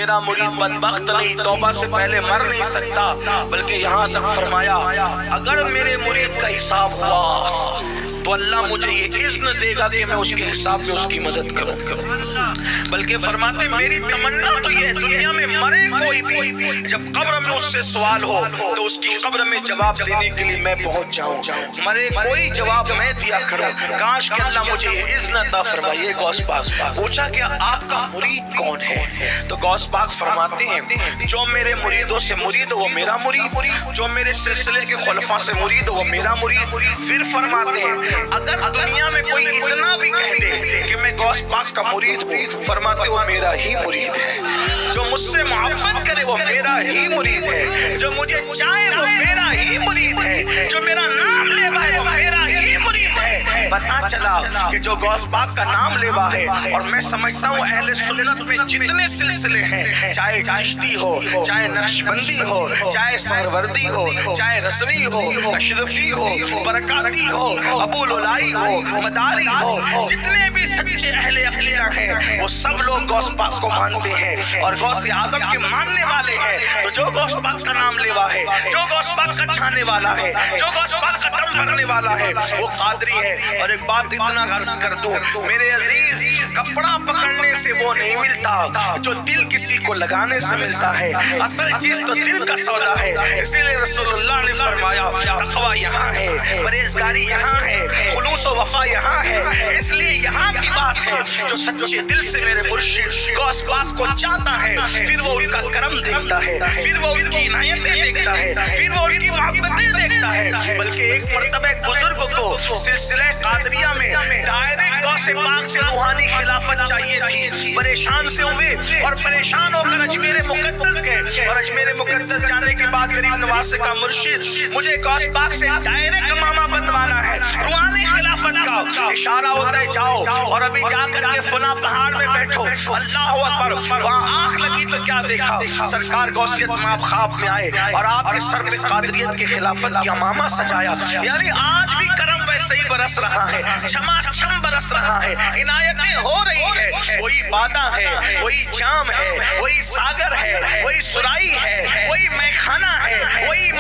میرا مرید بدبخت نہیں، توبہ سے پہلے مر نہیں سکتا، بلکہ یہاں تک فرمایا اگر میرے مرید کا حساب ہوا تو اللہ مجھے یہ اذن دے گا کہ میں اس کے حساب میں اس کی مدد کروں۔ بلکہ فرماتے میری تمنا تو یہ ہے دنیا میں مرے کوئی بھی، جب قبر میں اس سے سوال ہو تو اس کی قبر میں جواب دینے کے لیے میں پہنچ جاؤں، مرے کوئی جواب میں دیا کروں۔ کاش کہ اللہ مجھے یہ اذن عطا فرمائے۔ غوث پاک پوچھا کہ آپ کا مرید کون ہے؟ تو غوث پاک فرماتے ہیں جو میرے مریدوں سے مرید ہو وہ میرا مرید، جو میرے سلسلے کے خلفاء سے مرید ہو وہ میرا مرید۔ پھر فرماتے ہیں اگر دنیا میں کوئی اتنا بھی کہہ دے کہ میں غوث پاک کا مرید ہوں، فرماتے وہ میرا ہی مرید ہے۔ جو مجھ سے محبت کرے وہ میرا ہی مرید ہے، جو مجھے چاہے وہ میرا ہی مرید ہے، جو میرا نام لیوا ہے وہ میرا ہی مرید ہے۔ پتا چلا کہ جو غوث پاک کا نام لیوا ہے، اور میں سمجھتا ہوں اہل سنت میں جتنے سلسلے ہیں، چاہے چشتی ہو، چاہے نقشبندی ہو، چاہے سہروردی ہو، چاہے رضوی ہو، اشرفی ہو، برکاتی ہو، ابو لولائی ہو، مداری ہو، جتنے بھی سچے اہل عقیدہ ہیں وہ سب لوگ غوث پاک کو مانتے ہیں اور غوث اعظم کے ماننے والے ہیں۔ تو جو غوث پاک کا نام لیوا ہے، جو غوث پاک کا چھانے والا ہے، جو غوث پاک کا دم بھرنے والا ہے، وہ قادری ہے۔ اور ایک بات اتنا عرض کر دوں میرے عزیز، کپڑا پکڑنے سے وہ نہیں ملتا جو دل کسی کو لگانے سے ملتا ہے۔ اصل چیز تو دل کا سودا ہے۔ اسی لیے رسول اللہ نے فرمایا تقوی یہاں ہے، پرہیزگاری یہاں ہے، خلوص و وفا یہاں ہے۔ اس لیے یہاں کی بات ہے جو سچے دل سے میرے مرشد غوث پاک کو چاہتا ہے، پھر وہ ان کا کرم دیکھتا ہے، پھر وہ ان کی عنایتیں دیکھتا ہے، پھر وہ ان کی محبتیں دیکھتا ہے۔ بلکہ ایک مرتبہ ایک بزرگ کو سلسلہ قادریہ میں دائرے غوث پاک سے روحانی خلافت چاہیے تھی، پریشان سے ہوئے اور پریشان ہو کر اجمیر مقدس گئے، اور اجمیر مقدس جانے کے بعد غریب نواز کا مرشد مجھے غوث پاک سے دائرے کا ماما بنوانا ہے، روحانی خلافت کا اشارہ ہوتا ہے جاؤ اور ابھی جا کر کے فلاں پہاڑ میں بیٹھو، اللہ اکبر۔ وہاں آنکھ لگی تو کیا دیکھا، سرکار غوثیت میں آپ خواب میں آئے اور آپ کے سر پہ قادریت کی خلافت کا ماما سجایا۔ یعنی آج بھی کرم ویسے ہی برس رہا ہے، چھما چھم برس رہا ہے، عنایتیں ہو رہی ہے۔ وہی بادہ ہے، وہی جام ہے، وہی ساگر ہے، وہی سرائی ہے، وہی میخانہ ہے، وہی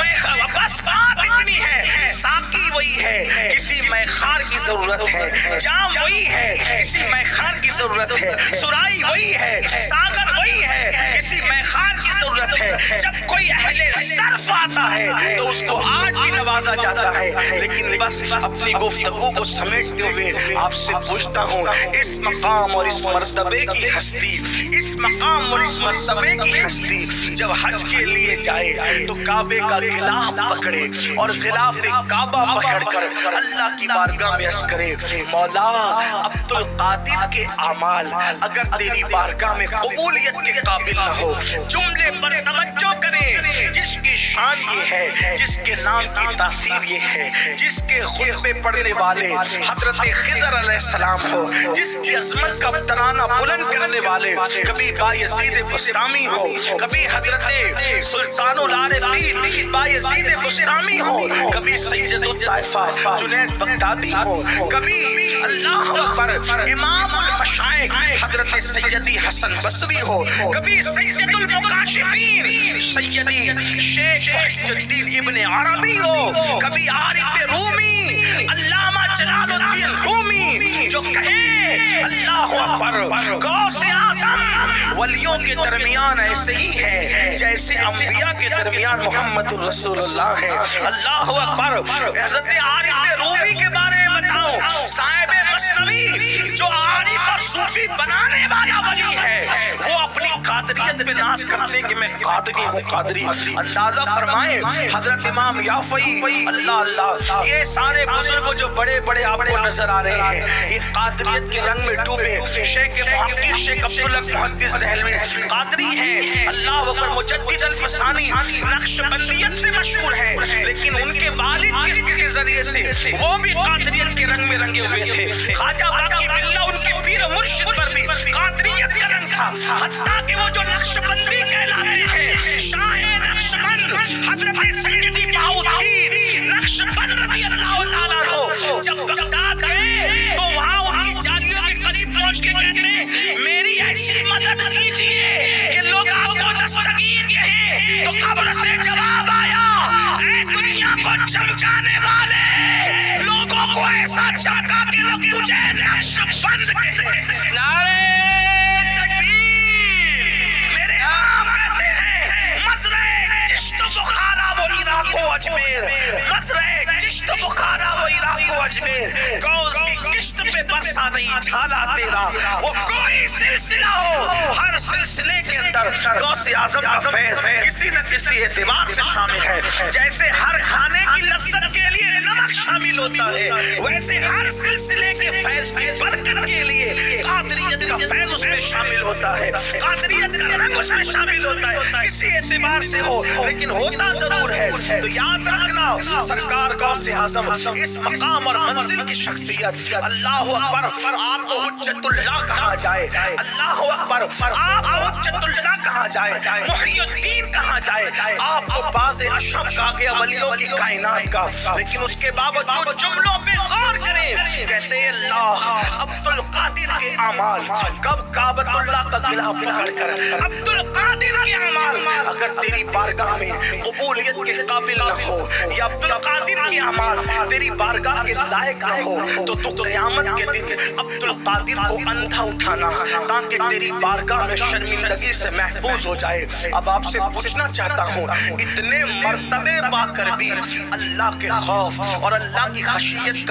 بس بات اتنی ہے، ساقی وہی ہے، کسی میخار کی ضرورت ہے، جام وہی ہے، کسی میخار کی ضرورت ہے، سرائی وہی ہے، ساگر وہی ہے، کسی میخار کی ضرورت ہے۔ جب کوئی اہل صرف آتا ہے تو اس کو آج بھی نوازا جاتا ہے۔ لیکن بس اپنی گفتگو کو سمیٹتے ہوئے آپ سے پوچھتا ہوں، اس مقام اور اس مرتبے کی ہستی، اس مقام اور اس مرتبے کی ہستی جب حج کے لیے جائے تو کعبے کا غلاف پکڑے اور غلاف کعبہ پکڑ کر اللہ کی بارگاہ میں عرض کرے مولا عبد القادر کے اعمال اگر تیری بارگاہ میں قبولیت کے قابل نہ ہو، جملے پر توجہ کریں، جس کی شان یہ ہے، جس کے نام کی تاثیر یہ ہے، جس کے خطبے پڑھنے والے حضرت خضر علیہ السلام ہو، جس کی عظمت کا ترانہ بلند کرنے والے کبھی بایزید بسطامی ہو، کبھی حضرت سلطان العارفین بایزید بسطامی ہو، کبھی سید الطائفہ جنید بغدادی ہو، کبھی اللہ اکبر امام المشائخ حضرت سیدی حسن بصری ہو، کبھی سید المکاشفین سیدی شیخ محی الدین ابن عربی ہو، کبھی عارف رومی علامہ جلال الدین رومی جو کہے اللہ اکبر غوث اعظم ولیوں کے درمیان ایسے ہی ہے جیسے انبیاء کے درمیان محمد الرسول اللہ ہے۔ اللہ اکبر۔ حضرت عارف رومی کے بارے میں بتاؤ، صاحب مثنوی جو عارف اور صوفی بنانے والا ولی ہے، وہ اپنی قادریت پہ ناز کرتے کہ میں قادری ہوں، قادری۔ اندازہ فرمائیں حضرت امام یافعی اللہ اللہ، یہ سارے بزرگ جو بڑے بڑے آپ کو نظر آ رہے ہیں، یہ قادریت کے رنگ میں ڈوبے۔ شیخ محقق شیخ عبداللہ محدث دہلوی قادری ہیں، اللہ اکبر، مجدد الفسانی نقشبندیت سے مشہور ہے، لیکن ان کے والد کے ذریعے سے وہ بھی قادریت کے رنگ میں رنگے ہوئے تھے۔ خواجہ باقی باللہ ان کے پیر مرشد پر بھی قادریت کا رنگ تھا، حتیٰ کہ وہ جو نقشبندی کہلاتے ہیں، شاہ نقشبند حضرت سیدی بہاؤالدین نقشبند رضی اللہ تعالیٰ عنہ جب بغداد گئے تو وہاں ان کی جالیوں کے قریب پہنچ کے کہتے ہیں میری ایسی مدد کیجئے کہ لوگ تو قبر سے جواب آیا، اے دنیا کو چمکانے والے، لوگوں کو ایسا چمکا کہ لوگ تجھے نقش بند کہتے۔ نعرہ تکبیر۔ میرے امام کہتے ہیں مزرعہ چشت بخارا و عراق و اجمیر، مزرعہ چشت بخارا و عراق و اجمیر، غوث کی کشت پہ برسا نہیں جھالا تیرا، وہ کوئی سلسلہ ہو، ہر سلسلے کے اندر غوث اعظم کا فیض کسی نہ کسی اعتبار سے شامل ہے۔ جیسے ہر کھانے کی لذت کے لیے نمک شامل ہوتا ہے، ویسے ہر سلسلے کے فیض کی برکت کے لیے قادریت کا فیض اس میں شامل ہوتا ہے، قادریت کا رنگ اس میں شامل ہوتا ہے، کسی اعتبار سے ہو لیکن ہوتا ضرور ہے۔ تو یاد رکھنا سرکار غوث اعظم اس مقام اور منزل کی شخصیت، اللہ اکبر، آپ کو حجت اللہ کہا جائے، اللہ اکبر، آپ کو حجت اللہ کہا جائے، محی الدین کہا جائے، آپ کو باز اشرف کہا گیا ولیوں کی کائنات کا، لیکن اس کے باوجود جملوں پہ غور کریں، کہتے ہیں اللہ عبد القادر کے اعمال، کب کعبۃ اللہ کا گلا پکڑ کر عبد القادر کے اعمال اگر تیری بارگاہ میں قبولیت کے قابل نہ ہو، یا عبد القادر کے اعمال تیری بارگاہ کے لائق نہ ہو، تو تو قیامت کے دن عبد القادر کو اندھا اٹھانا تاکہ تیری بارگاہ میں شرمندگی سے محفوظ ہو جائے۔ اب آپ سے پوچھنا چاہتا ہوں، اتنے مرتبے پا کر بھی اللہ کے خوف اور اللہ کی خشیت کا